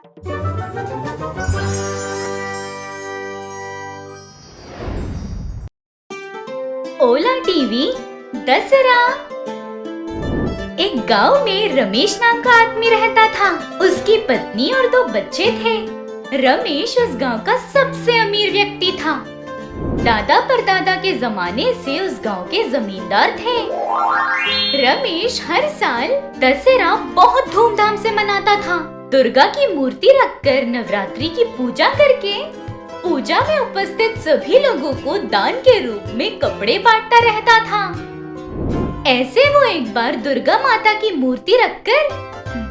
ओला TV Dussehra. एक गांव में रमेश नाम का आदमी रहता था। उसकी पत्नी और 2 बच्चे थे। रमेश उस गांव का सबसे अमीर व्यक्ति था। दादा परदादा के जमाने से उस गांव के जमींदार थे। रमेश हर साल दशहरा बहुत धूमधाम से मनाता था। दुर्गा की मूर्ति रखकर नवरात्रि की पूजा करके पूजा में उपस्थित सभी लोगों को दान के रूप में कपड़े बांटता रहता था। ऐसे वो एक बार दुर्गा माता की मूर्ति रखकर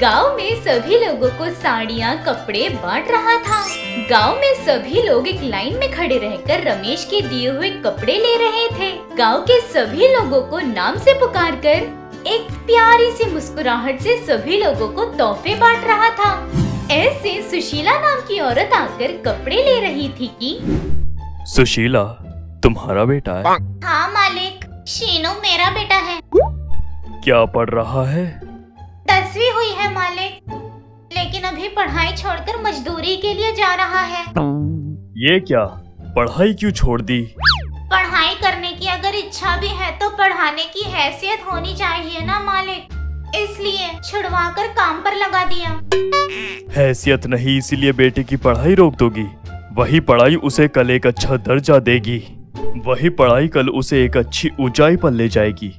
गांव में सभी लोगों को साड़ियाँ कपड़े बांट रहा था। गांव में सभी लोग एक लाइन में खड़े रहकर रमेश के दिए हुए कपड़े ले रहे थे। गांव के सभी लोगों को नाम से पुकारकर एक प्यारी सी मुस्कुराहट से सभी लोगों को तोहफे बांट रहा था। ऐसे सुशीला नाम की औरत आकर कपड़े ले रही थी कि सुशीला, तुम्हारा बेटा है? हाँ मालिक, शीनू मेरा बेटा है। क्या पढ़ रहा है? 10वीं हुई है मालिक, लेकिन अभी पढ़ाई छोड़कर मजदूरी के लिए जा रहा है। ये क्या, पढ़ाई क्यों छोड़ दी? पढ़ाई करने की अगर इच्छा भी है तो पढ़ाने की हैसियत होनी चाहिए ना मालिक, इसलिए छुड़वाकर काम पर लगा दिया। हैसियत नहीं इसीलिए बेटे की पढ़ाई रोक दोगी? वही पढ़ाई उसे कल एक अच्छा दर्जा देगी। वही पढ़ाई कल उसे एक अच्छी ऊंचाई पर ले जाएगी।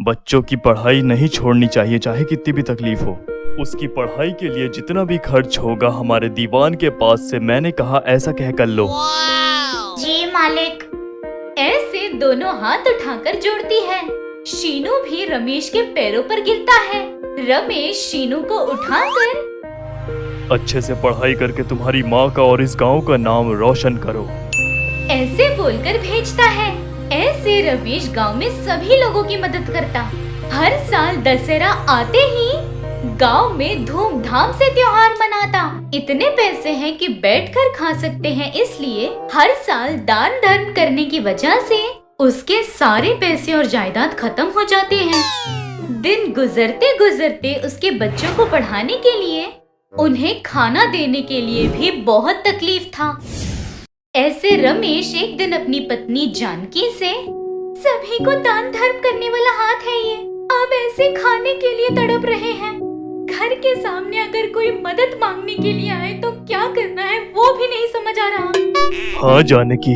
बच्चों की पढ़ाई नहीं छोड़नी चाहिए, चाहे कितनी भी तकलीफ हो। उसकी पढ़ाई के लिए जितना भी खर्च होगा हमारे दीवान के पास से मैंने कहा ऐसा कह कर लो। जी मालिक। ऐसे दोनों हाथ उठाकर जोड़ती है। शीनू भी रमेश के पैरों पर गिरता है। रमेश शीनू को उठाकर अच्छे से पढ़ाई करके तुम्हारी माँ का और इस गांव का नाम रोशन करो, ऐसे बोलकर भेजता है। ऐसे रमेश गांव में सभी लोगों की मदद करता। हर साल दशहरा आते ही गांव में धूमधाम से त्योहार मनाता। इतने पैसे हैं कि बैठकर खा सकते हैं, इसलिए हर साल दान धर्म करने की वजह से उसके सारे पैसे और जायदाद खत्म हो जाते हैं। दिन गुजरते गुजरते उसके बच्चों को पढ़ाने के लिए, उन्हें खाना देने के लिए भी बहुत तकलीफ था। ऐसे रमेश एक दिन अपनी पत्नी जानकी से, सभी को दान धर्म करने वाला हाथ है ये, अब ऐसे खाने के लिए तड़प रहे हैं। घर के सामने अगर कोई मदद मांगने के लिए आए तो क्या करना है वो भी नहीं समझ आ रहा। हाँ जानकी,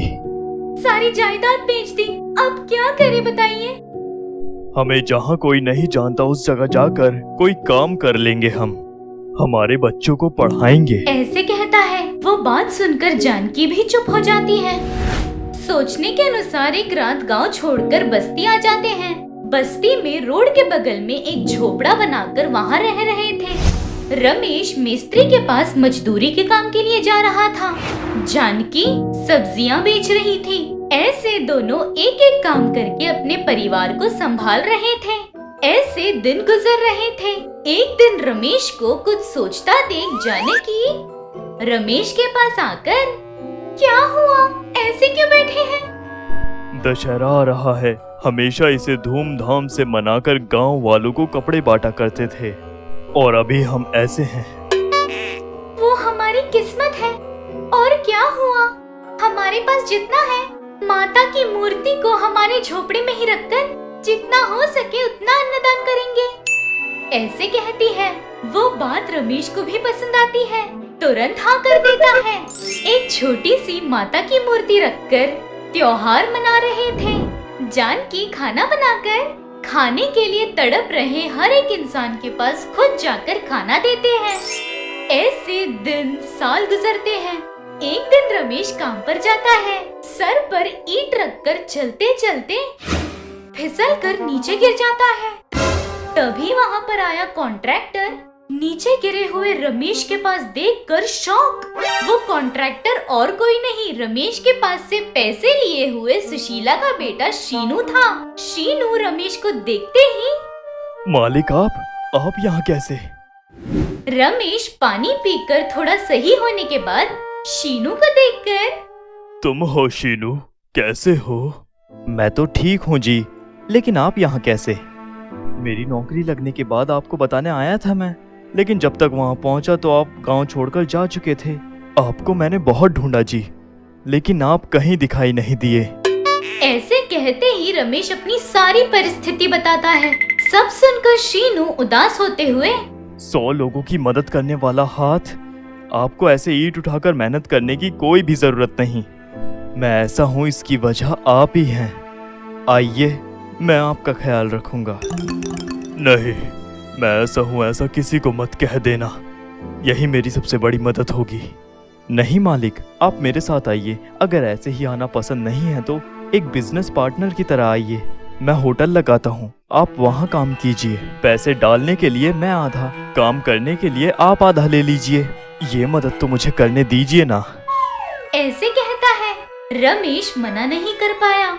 सारी जायदाद बेच दी, अब क्या करे बताइए। हमें जहाँ कोई नहीं जानता उस जगह जाकर कोई काम कर लेंगे। हम हमारे बच्चों को पढ़ाएंगे, ऐसे कहता है। वो बात सुनकर जानकी भी चुप हो जाती है। सोचने के अनुसार एक रात गांव छोड़कर बस्ती आ जाते हैं। बस्ती में रोड के बगल में एक झोपड़ा बनाकर वहाँ रह रहे थे। रमेश मिस्त्री के पास मजदूरी के काम के लिए जा रहा था। जानकी सब्जियां बेच रही थी। ऐसे दोनों एक एक काम करके अपने परिवार को संभाल रहे थे। ऐसे दिन गुजर रहे थे। एक दिन रमेश को कुछ सोचता देख जानकी रमेश के पास आकर, क्या हुआ, ऐसे क्यों बैठे हैं? दशहरा आ रहा है, हमेशा इसे धूमधाम से मनाकर गांव वालों को कपड़े बांटा करते थे और अभी हम ऐसे हैं। वो हमारी किस्मत है। और क्या हुआ, हमारे पास जितना है माता की मूर्ति को हमारे झोपड़े में ही रखकर जितना हो सके उतना अन्नदान करेंगे, ऐसे कहती है। वो बात रमेश को भी पसंद आती है, तुरंत हाँ कर देता है। एक छोटी सी माता की मूर्ति रखकर त्योहार मना रहे थे। जानकी खाना बनाकर खाने के लिए तड़प रहे हर एक इंसान के पास खुद जाकर खाना देते हैं। ऐसे दिन साल गुजरते हैं। एक दिन रमेश काम पर जाता है। सर पर ईंट रखकर चलते चलते फिसल कर नीचे गिर जाता है। तभी वहाँ पर आया कॉन्ट्रैक्टर। नीचे गिरे हुए रमेश के पास देखकर शॉक। वो कॉन्ट्रैक्टर और कोई नहीं, रमेश के पास से पैसे लिए हुए सुशीला का बेटा शीनू था। शीनू रमेश को देखते ही, मालिक आप यहाँ कैसे? रमेश पानी पीकर थोड़ा सही होने के बाद शीनू को देखकर, तुम हो शीनू, कैसे हो? मैं तो ठीक हूँ जी, लेकिन आप यहाँ कैसे? मेरी नौकरी लगने के बाद आपको बताने आया था मैं। लेकिन जब तक वहाँ पहुँचा तो आप गांव छोड़कर जा चुके थे। आपको मैंने बहुत ढूंढा जी, लेकिन आप कहीं दिखाई नहीं दिए। ऐसे कहते ही रमेश अपनी सारी परिस्थिति बताता है। सब सुनकर शीनू उदास होते हुए 100 लोगों की मदद करने वाला हाथ, आपको ऐसे ईंट उठाकर मेहनत करने की कोई भी जरूरत नहीं। मैं ऐसा हूँ इसकी वजह आप ही हैं। आइए, मैं आपका ख्याल रखूंगा। नहीं, मैं ऐसा हूँ ऐसा किसी को मत कह देना, यही मेरी सबसे बड़ी मदद होगी। नहीं मालिक, आप मेरे साथ आइए। अगर ऐसे ही आना पसंद नहीं है तो एक बिजनेस पार्टनर की तरह आइए। मैं होटल लगाता हूँ, आप वहाँ काम कीजिए। पैसे डालने के लिए मैं आधा, काम करने के लिए आप आधा ले लीजिए। ये मदद तो मुझे करने दीजिए ना। ऐसे कहता है। रमेश मना नहीं कर पाया।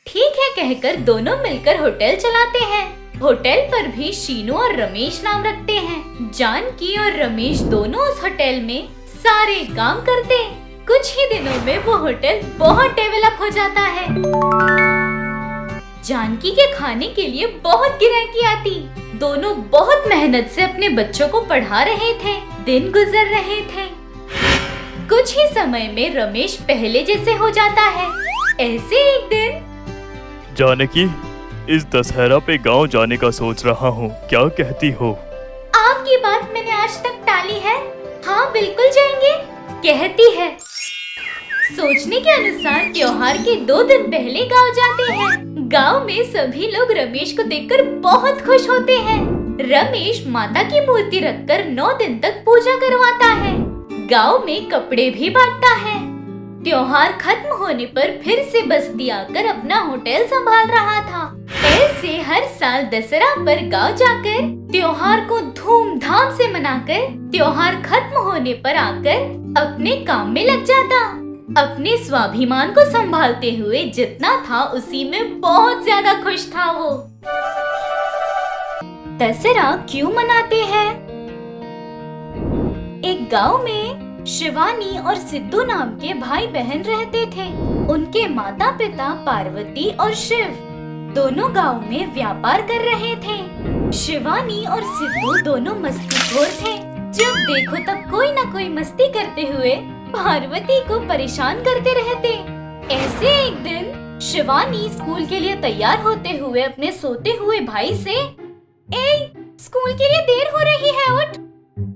ठीक है कहकर दोनों मिलकर होटल चलाते हैं। होटल पर भी शीनू और रमेश नाम रखते हैं। जानकी और रमेश दोनों उस होटल में सारे काम करते। कुछ ही दिनों में वो होटल बहुत डेवलप हो जाता है। जानकी के खाने के लिए बहुत गिराकी आती। दोनों बहुत मेहनत से अपने बच्चों को पढ़ा रहे थे। दिन गुजर रहे थे। कुछ ही समय में रमेश पहले जैसे हो जाता है। ऐसे एक दिन जानकी, इस दशहरा पे गांव जाने का सोच रहा हूँ, क्या कहती हो? आपकी बात मैंने आज तक टाली है। हाँ बिल्कुल जाएंगे, कहती है। सोचने के अनुसार त्योहार के 2 दिन पहले गांव जाते हैं। गांव में सभी लोग रमेश को देखकर बहुत खुश होते हैं। रमेश माता की मूर्ति रखकर 9 दिन तक पूजा करवाता है। गांव में कपड़े भी बांटता है। त्योहार खत्म होने पर फिर से बस्ती आकर अपना होटल संभाल रहा था। ऐसे हर साल दशहरा पर गांव जाकर त्योहार को धूमधाम से मनाकर त्योहार खत्म होने पर आकर अपने काम में लग जाता। अपने स्वाभिमान को संभालते हुए जितना था उसी में बहुत ज्यादा खुश था वो। दशहरा क्यों मनाते हैं? एक गांव में शिवानी और सिद्धू नाम के भाई बहन रहते थे। उनके माता पिता पार्वती और शिव दोनों गांव में व्यापार कर रहे थे। शिवानी और सिद्धू दोनों मस्तीखोर थे। जब देखो तब कोई न कोई मस्ती करते हुए पार्वती को परेशान करते रहते। ऐसे एक दिन शिवानी स्कूल के लिए तैयार होते हुए अपने सोते हुए भाई से, ए, स्कूल के लिए देर हो रही है, उठ।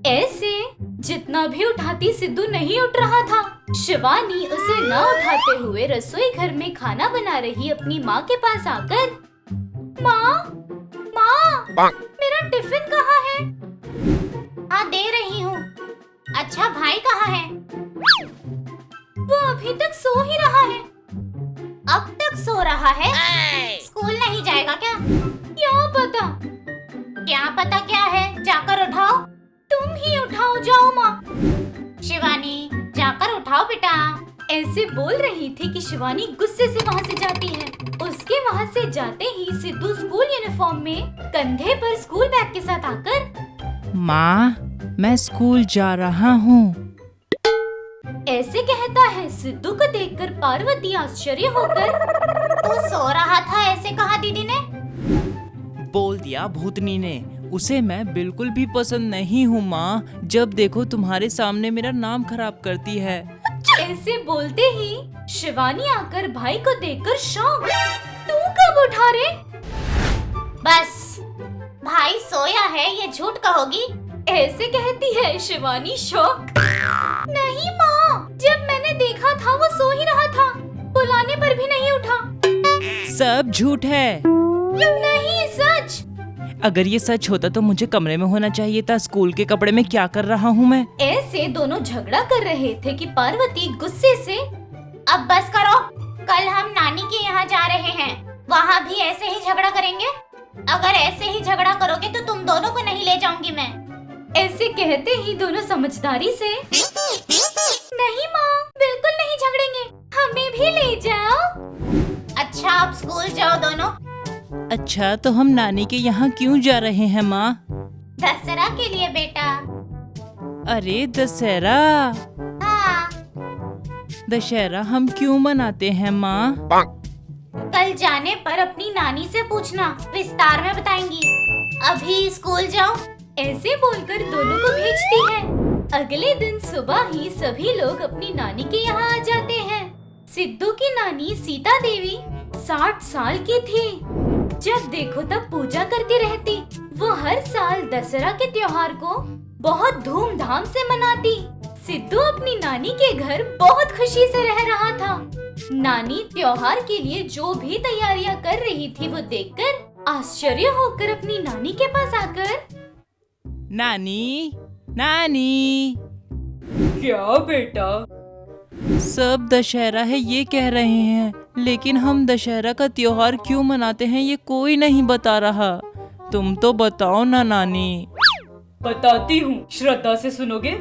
ऐसे जितना भी उठाती सिद्धू नहीं उठ रहा था। शिवानी उसे न उठाते हुए रसोई घर में खाना बना रही अपनी माँ के पास आकर, माँ, मेरा टिफिन कहाँ है? हाँ दे रही हूँ। अच्छा भाई कहाँ है? वो अभी तक सो ही रहा है। अब तक सो रहा है? स्कूल नहीं जाएगा क्या? क्या पता क्या है? जाकर उठाओ। तुम ही उठाओ, जाओ माँ। शिवानी जाकर उठाओ बेटा। ऐसे बोल रही थी कि शिवानी गुस्से से वहाँ से जाती है। उसके वहाँ से जाते ही सिद्धू स्कूल यूनिफॉर्म में कंधे पर स्कूल बैग के साथ आकर, माँ, मैं स्कूल जा रहा हूँ। ऐसे कहता है। सिद्धू को देखकर पार्वती आश्चर्य होकर, तू सो रहा था ऐसे कहा दीदी ने? बोल दिया भूतनी ने। उसे मैं बिल्कुल भी पसंद नहीं हूँ माँ। जब देखो तुम्हारे सामने मेरा नाम खराब करती है। ऐसे बोलते ही शिवानी आकर भाई को देखकर शॉक, तू कब उठा रे? बस भाई सोया है, ये झूठ कहोगी? ऐसे कहती है शिवानी शॉक। नहीं माँ, जब मैंने देखा था वो सो ही रहा था, बुलाने पर भी नहीं उठा। सब झूठ है। नहीं सच। अगर ये सच होता तो मुझे कमरे में होना चाहिए था। स्कूल के कपड़े में क्या कर रहा हूँ मैं? ऐसे दोनों झगड़ा कर रहे थे कि पार्वती गुस्से से, अब बस करो, कल हम नानी के यहाँ जा रहे हैं, वहाँ भी ऐसे ही झगड़ा करेंगे। अगर ऐसे ही झगड़ा करोगे तो तुम दोनों को नहीं ले जाऊंगी मैं। ऐसे कहते ही दोनों समझदारी से, नहीं माँ, बिल्कुल नहीं झगड़ेंगे, हमें भी ले जाओ। अच्छा अब स्कूल जाओ दोनों। अच्छा तो हम नानी के यहाँ क्यों जा रहे हैं माँ? दशहरा के लिए बेटा। अरे दशहरा? हाँ। दशहरा हम क्यों मनाते हैं माँ? कल जाने पर अपनी नानी से पूछना, विस्तार में बताएंगी। अभी स्कूल जाओ, ऐसे बोलकर दोनों को भेजती है। अगले दिन सुबह ही सभी लोग अपनी नानी के यहाँ आ जाते हैं। सिद्धू की नानी सीता देवी 60 साल की थी। जब देखो तब पूजा करती रहती। वो हर साल दशहरा के त्योहार को बहुत धूमधाम से मनाती। सिद्धू अपनी नानी के घर बहुत खुशी से रह रहा था। नानी त्योहार के लिए जो भी तैयारियां कर रही थी वो देखकर आश्चर्य होकर अपनी नानी के पास आकर, नानी, नानी, क्या बेटा? सब दशहरा है ये कह रहे हैं, लेकिन हम दशहरा का त्योहार क्यों मनाते हैं ये कोई नहीं बता रहा। तुम तो बताओ ना नानी। बताती हूँ, श्रद्धा से सुनोगे?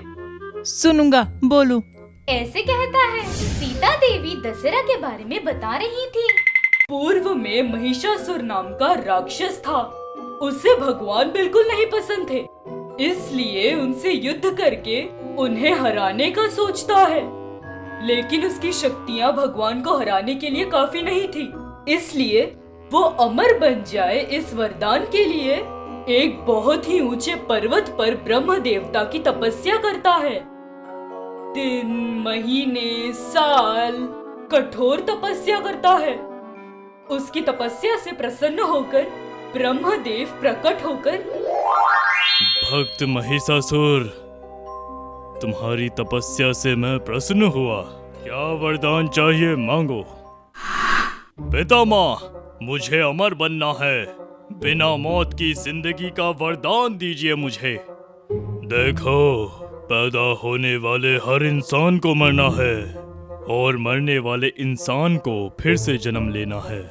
सुनूंगा, बोलो। ऐसे कहता है। सीता देवी दशहरा के बारे में बता रही थी। पूर्व में महिषासुर नाम का राक्षस था। उसे भगवान बिल्कुल नहीं पसंद थे, इसलिए उनसे युद्ध करके उन्हें हराने का सोचता है। लेकिन उसकी शक्तियाँ भगवान को हराने के लिए काफी नहीं थी, इसलिए वो अमर बन जाए इस वरदान के लिए एक बहुत ही ऊंचे पर्वत पर ब्रह्म देवता की तपस्या करता है। दिन, महीने, साल कठोर तपस्या करता है। उसकी तपस्या से प्रसन्न होकर ब्रह्मदेव प्रकट होकर, भक्त महिषासुर, तुम्हारी तपस्या से मैं प्रसन्न हुआ। क्या वरदान चाहिए मांगो। पितामह, मुझे अमर बनना है। बिना मौत की जिंदगी का वरदान दीजिए मुझे। देखो, पैदा होने वाले हर इंसान को मरना है और मरने वाले इंसान को फिर से जन्म लेना है।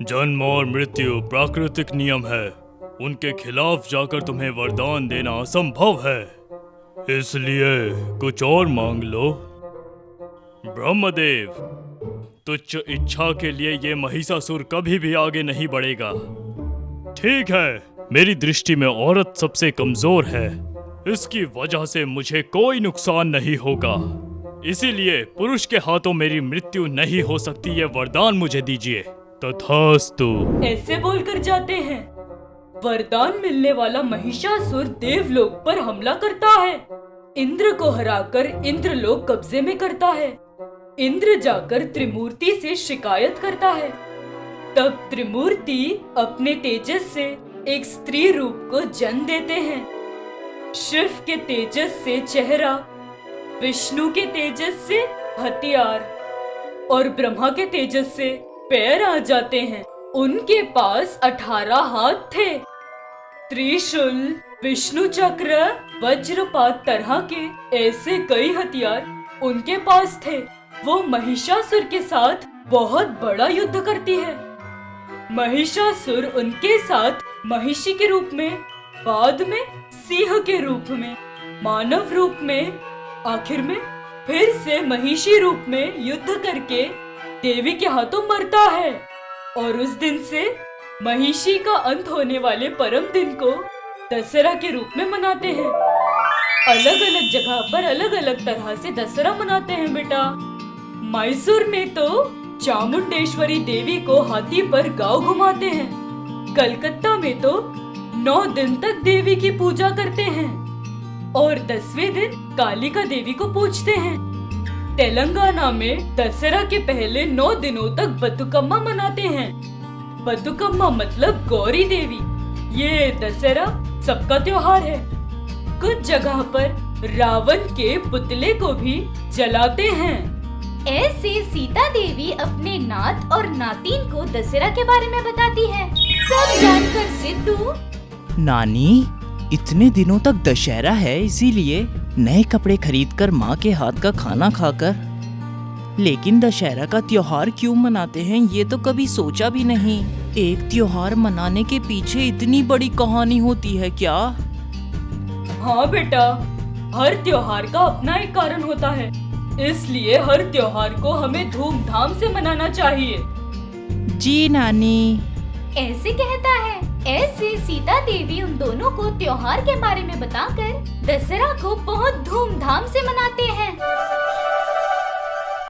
जन्म और मृत्यु प्राकृतिक नियम है, उनके खिलाफ जाकर तुम्हें वरदान देना असंभव है, इसलिए कुछ और मांग लो। ब्रह्मदेव, तुच्छ इच्छा के लिए ये महिषासुर कभी भी आगे नहीं बढ़ेगा। ठीक है, मेरी दृष्टि में औरत सबसे कमजोर है, इसकी वजह से मुझे कोई नुकसान नहीं होगा, इसीलिए पुरुष के हाथों मेरी मृत्यु नहीं हो सकती। ये वरदान मुझे दीजिए। तथास्तु। ऐसे बोलकर जाते हैं। वरदान मिलने वाला महिषासुर देवलोक पर हमला करता है। इंद्र को हराकर इंद्रलोक कब्जे में करता है। इंद्र जाकर त्रिमूर्ति से शिकायत करता है। तब त्रिमूर्ति अपने तेजस से एक स्त्री रूप को जन्म देते हैं। शिव के तेजस से चेहरा, विष्णु के तेजस से हथियार और ब्रह्मा के तेजस से पैर आ जाते हैं। उनके पास 18 हाथ थे। त्रिशूल, विष्णु चक्र, वज्रपात तरह के ऐसे कई हथियार उनके पास थे। वो महिषासुर के साथ बहुत बड़ा युद्ध करती है। महिषासुर उनके साथ महिषी के रूप में, बाद में सिंह के रूप में, मानव रूप में, आखिर में फिर से महिषी रूप में युद्ध करके देवी के हाथों मरता है। और उस दिन से महिषी का अंत होने वाले परम दिन को दशहरा के रूप में मनाते हैं। अलग अलग जगह पर अलग अलग तरह से दशहरा मनाते हैं बेटा। मैसूर में तो चामुंडेश्वरी देवी को हाथी पर गांव घुमाते हैं। कलकत्ता में तो 9 दिन तक देवी की पूजा करते हैं और 10वें दिन कालिका देवी को पूजते हैं। तेलंगाना में दशहरा के पहले 9 दिनों तक बतुकम्मा मनाते हैं। बतुकम्मा मतलब गौरी देवी। ये दशहरा सबका त्योहार है। कुछ जगह पर रावण के पुतले को भी जलाते हैं। ऐसे सीता देवी अपने नात और नातिन को दशहरा के बारे में बताती है। सब जानकर सिद्धू, नानी, इतने दिनों तक दशहरा है इसीलिए नए कपड़े खरीदकर माँ के हाथ का खाना खाकर, लेकिन दशहरा का त्योहार क्यों मनाते हैं ये तो कभी सोचा भी नहीं। एक त्योहार मनाने के पीछे इतनी बड़ी कहानी होती है क्या? हाँ बेटा, हर त्योहार का अपना एक कारण होता है, इसलिए हर त्योहार को हमें धूमधाम से मनाना चाहिए। जी नानी। ऐसे कहता है। ऐसे सीता देवी उन दोनों को त्योहार के बारे में बताकर दशहरा को बहुत धूमधाम से मनाते हैं।